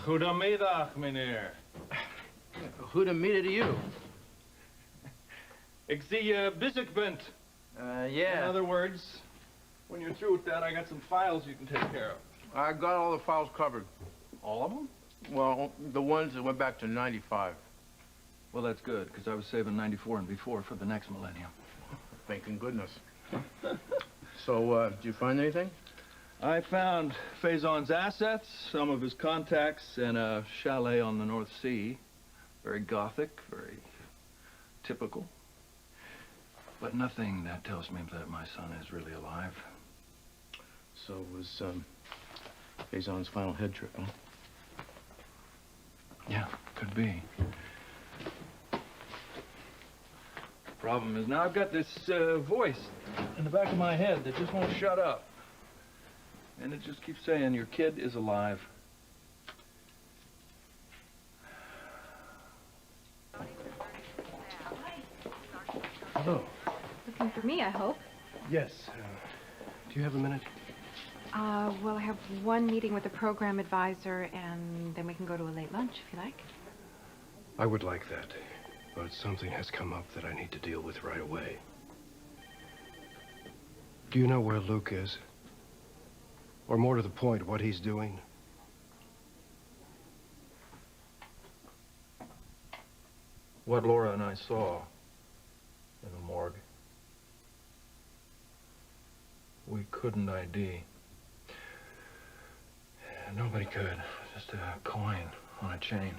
Goedemiddag, meneer. Goedemiddag to you. Ik zie je bezig bent. Yeah. In other words, when you're through with that, I got some files you can take care of. I got all the files covered. All of them? Well, the ones that went back to 95. Well, that's good, because I was saving 94 and before for the next millennium. Thanking goodness. So, did you find anything? I found Faison's assets, some of his contacts, and a chalet on the North Sea. Very Gothic, very typical. But nothing that tells me that my son is really alive. So it was, Faison's final head trip, huh? Yeah, could be. Problem is, now I've got this voice in the back of my head that just won't shut up. And it just keeps saying, your kid is alive. Hello. Looking for me, I hope. Yes. Do you have a minute? Well, I have one meeting with the program advisor, and then we can go to a late lunch, if you like. I would like that, but something has come up that I need to deal with right away. Do you know where Luke is? Or more to the point, what he's doing? What Laura and I saw in the morgue, we couldn't ID. Nobody could. Just a coin on a chain.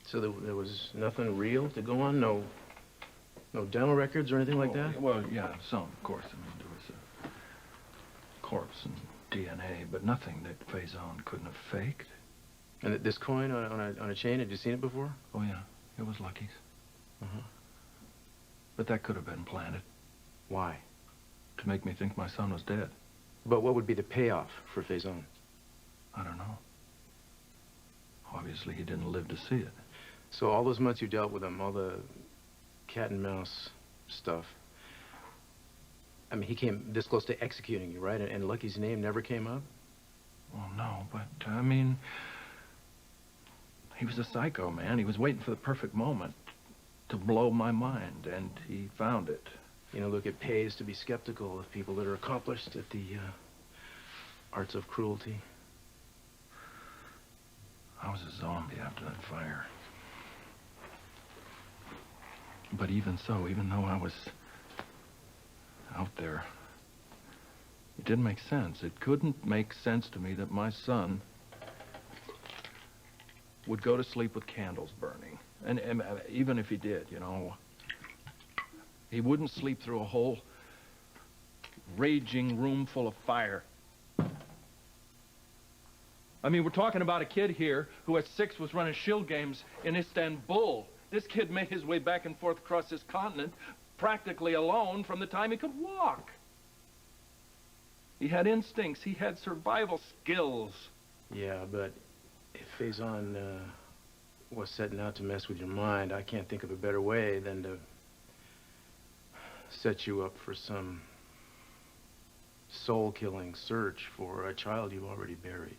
So there was nothing real to go on? No dental records or anything like that? Well, yeah, some, of course. I mean, there was a corpse and DNA, but nothing that Faison couldn't have faked. And this coin on a chain, had you seen it before? Oh, yeah. It was Lucky's. Uh-huh. But that could have been planted. Why? To make me think my son was dead. But what would be the payoff for Faison? I don't know. Obviously, he didn't live to see it. So all those months you dealt with him, all the cat and mouse stuff, I mean, he came this close to executing you, right? And Lucky's name never came up? Well, no, but, I mean, he was a psycho, man. He was waiting for the perfect moment to blow my mind, and he found it. You know, look, it pays to be skeptical of people that are accomplished at the arts of cruelty. I was a zombie after that fire. But even so, even though I was out there, it didn't make sense. It couldn't make sense to me that my son would go to sleep with candles burning. And even if he did, you know, he wouldn't sleep through a whole raging room full of fire. I mean, we're talking about a kid here who at 6 was running shield games in Istanbul. This kid made his way back and forth across this continent practically alone from the time he could walk. He had instincts. He had survival skills. Yeah, but if Faison was setting out to mess with your mind, I can't think of a better way than to set you up for some soul-killing search for a child you've already buried.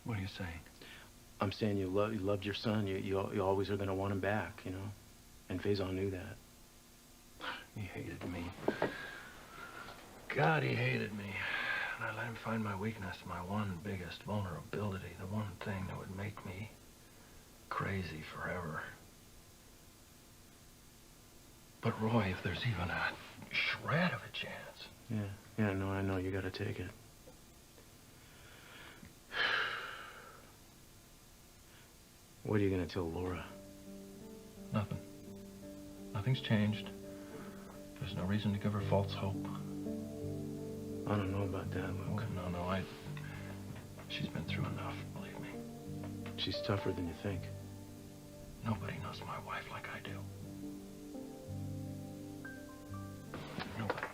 What are you saying? I'm saying you loved your son. You always are going to want him back, you know? And Faison knew that. He hated me. God, he hated me. And I let him find my weakness, my one biggest vulnerability, the one thing that would make me crazy forever. But Roy, if there's even a shred of a chance. Yeah, no, I know. You got to take it. What are you going to tell Laura? Nothing. Nothing's changed. There's no reason to give her false hope. I don't know about that, Luke. No, she's been through enough, believe me. She's tougher than you think. Nobody knows my wife like I do. Nobody.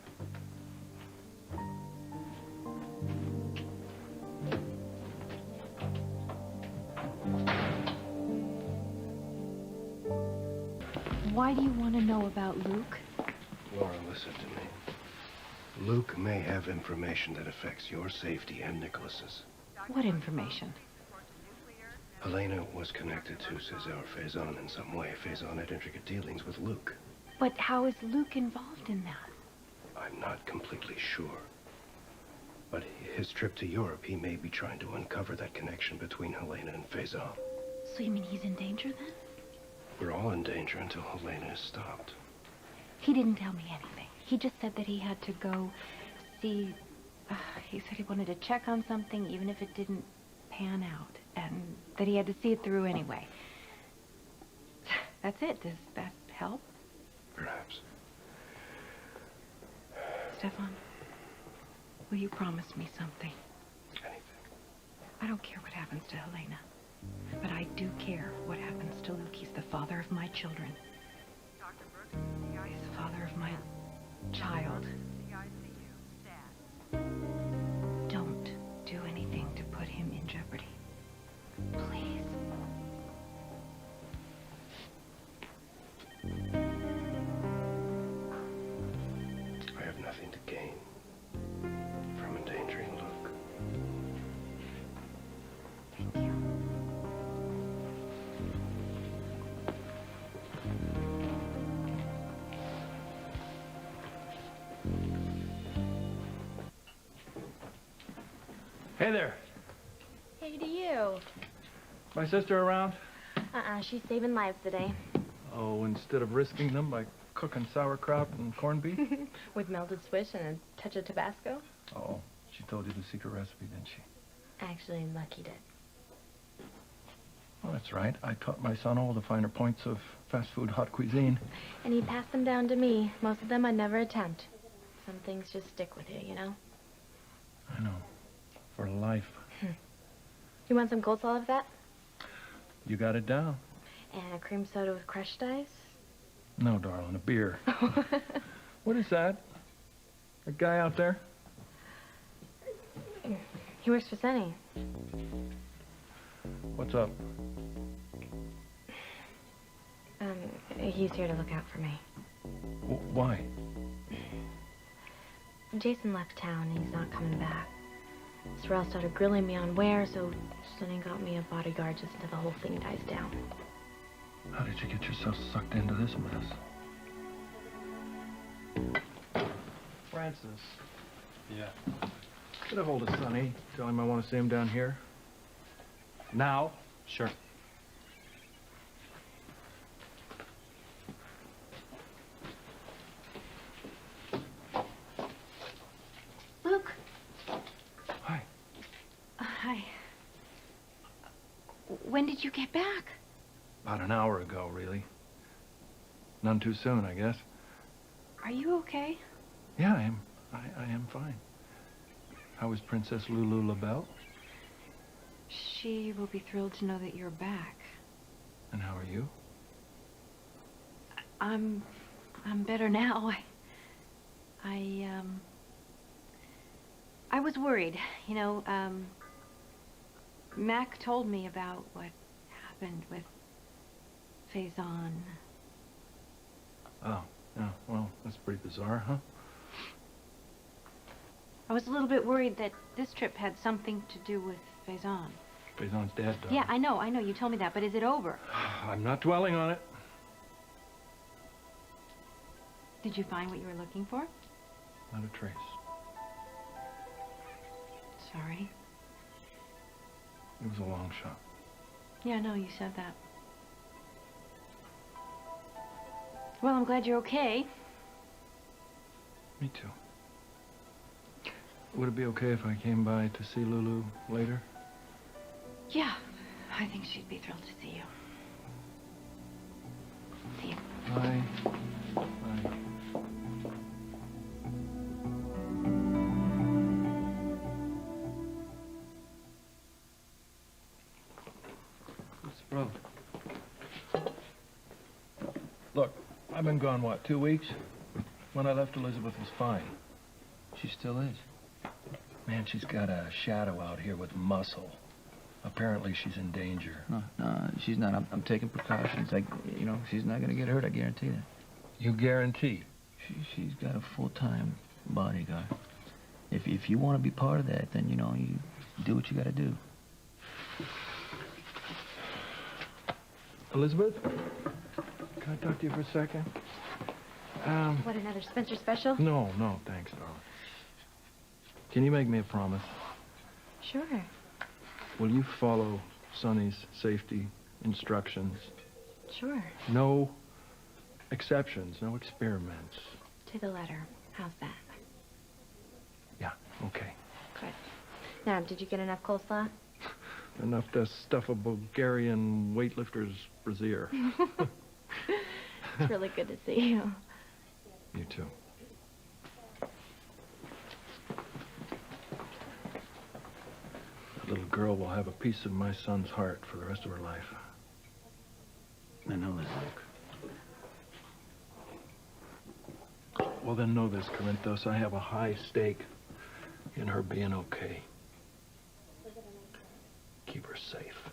Why do you want to know about Luke? Laura, listen to me. Luke may have information that affects your safety and Nikolas's. What information? Helena was connected to Cesar Faison in some way. Faison had intricate dealings with Luke. But how is Luke involved in that? I'm not completely sure. But his trip to Europe, he may be trying to uncover that connection between Helena and Faison. So you mean he's in danger then? We're all in danger until Helena is stopped. He didn't tell me anything. He just said that he had to go see... he said he wanted to check on something even if it didn't pan out. And that he had to see it through anyway. That's it. Does that help? Perhaps. Stefan, will you promise me something? Anything. I don't care what happens to Helena. But I do care what happens to Luke. He's the father of my children. He's the father of my child. Don't do anything to put him in jeopardy. Please. I have nothing to gain from endangering Luke. Thank you. Hey there. Hey to you. My sister around? She's saving lives today. Oh, instead of risking them by cooking sauerkraut and corned beef? With melted swish and a touch of Tabasco. Oh, she told you the secret recipe, didn't she? Actually, Lucky did. Well, that's right. I taught my son all the finer points of fast food hot cuisine. And he passed them down to me. Most of them I'd never attempt. Some things just stick with you, you know? I know. For life. You want some coleslaw of that? You got it down. And a cream soda with crushed ice? No, darling, a beer. What is that? A guy out there? He works for Sunny. What's up? He's here to look out for me. Why? Jason left town. He's not coming back. Sorrel started grilling me on where, so Sonny got me a bodyguard just until the whole thing dies down. How did you get yourself sucked into this mess? Francis. Yeah. Get a hold of Sonny. Tell him I want to see him down here. Now. Sure. Luke. Hi. Hi. When did you get back? About an hour ago, really. None too soon, I guess. Are you okay? Yeah, I am. I am fine. How is Princess Lulu LaBelle? She will be thrilled to know that you're back. And how are you? I'm better now. I was worried. You know, Mac told me about what happened with Faison. Oh, yeah, well, that's pretty bizarre, huh? I was a little bit worried that this trip had something to do with Faison. Faison's dead, darling. Yeah, I know, you told me that, but is it over? I'm not dwelling on it. Did you find what you were looking for? Not a trace. Sorry. It was a long shot. Yeah, no, you said that. Well, I'm glad you're okay. Me too. Would it be okay if I came by to see Lulu later? Yeah, I think she'd be thrilled to see you. See you. Bye. Bye. What's the problem? Look, I've been gone, what, 2 weeks? When I left, Elizabeth was fine. She still is. Man, she's got a shadow out here with muscle. Apparently she's in danger. No, she's not. I'm taking precautions. She's not gonna get hurt. I guarantee that. You guarantee? She's got a full-time bodyguard. If you want to be part of that, then you do what you got to do. Elizabeth? Can I talk to you for a second? What, another Spencer special? No, thanks, darling. Can you make me a promise? Sure. Will you follow Sonny's safety instructions? Sure. No exceptions, no experiments. To the letter. How's that? Yeah, okay. Good. Now, did you get enough coleslaw? Enough to stuff a Bulgarian weightlifter's brassiere. It's really good to see you. You too. The little girl will have a piece of my son's heart for the rest of her life. I know that, Luke. Well, then know this, Corinthos. I have a high stake in her being okay. Keep her safe.